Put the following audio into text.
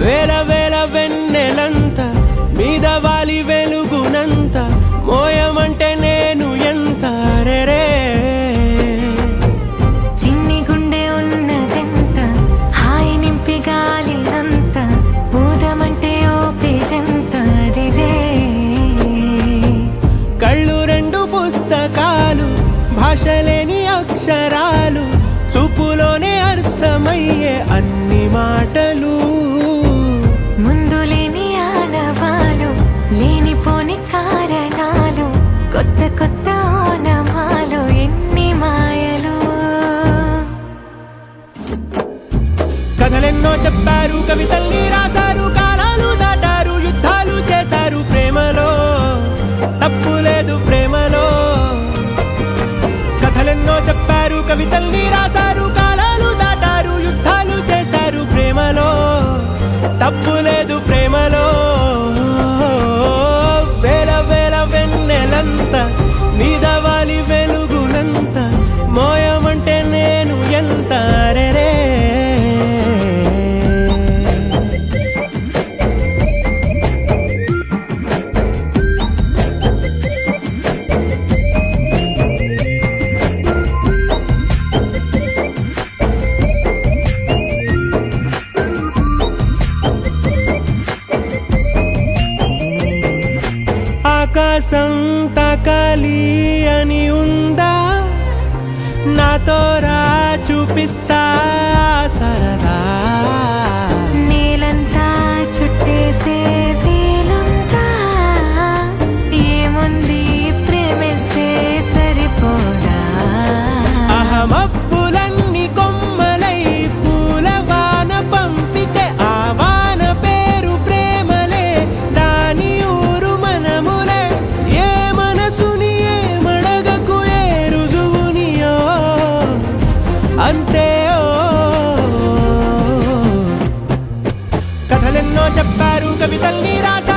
వేల వేల వెన్నెలంత మీద వాలి వెలుగునంత మోయమంటే నేను ఎంత రే చిన్ని గుండె ఉన్నదెంత హాయి నింపి గాలినంత ఊదమంటే ఓపిరెంత రే కళ్ళు రెండు పుస్తకాలు భాషలేని అక్షరాలు చూపులోనే అర్థమయ్యే అన్ని మాటలు ముందు లేని ఆనవాలు లేనిపోని కారణాలు కొత్త కొత్త ఓనమాలు ఎన్ని మాయలు కథలెన్నో చెప్పారు కవితల్ని రాశారు కాలాలు దాటారు యుద్ధాలు చేశారు ప్రేమలో తప్పు లేదు ప్రేమలో కథలెన్నో చెప్పారు కవితల్ని రాశారు కాలాలు దాటారు యుద్ధాలు చేశారు ప్రేమలో తప్పు లేదు ప్రేమలో వేల వేల వెన్నెలంత మీద వాలి వెలుగునంత మోయమంటే నేను ఎంత రే ఆకాశం తాకాలి అని ఉందా నాతో రా చూపిస్తా సరదా నేలంతా చుట్టేసే వీలుందా ఏముంది ప్రేమిస్తే సరిపోదా అహమబ్బులన్నీ కొమ్మలై పూలవాన పంపితే ఆ వాన పేరు ప్రేమలే దాని ఊరు మనములే ఏ మనసుని ఏ మడగకు ఏ రుజువునియో అంతే కథలెన్నో చెప్పారు కవితల్ని రాశారు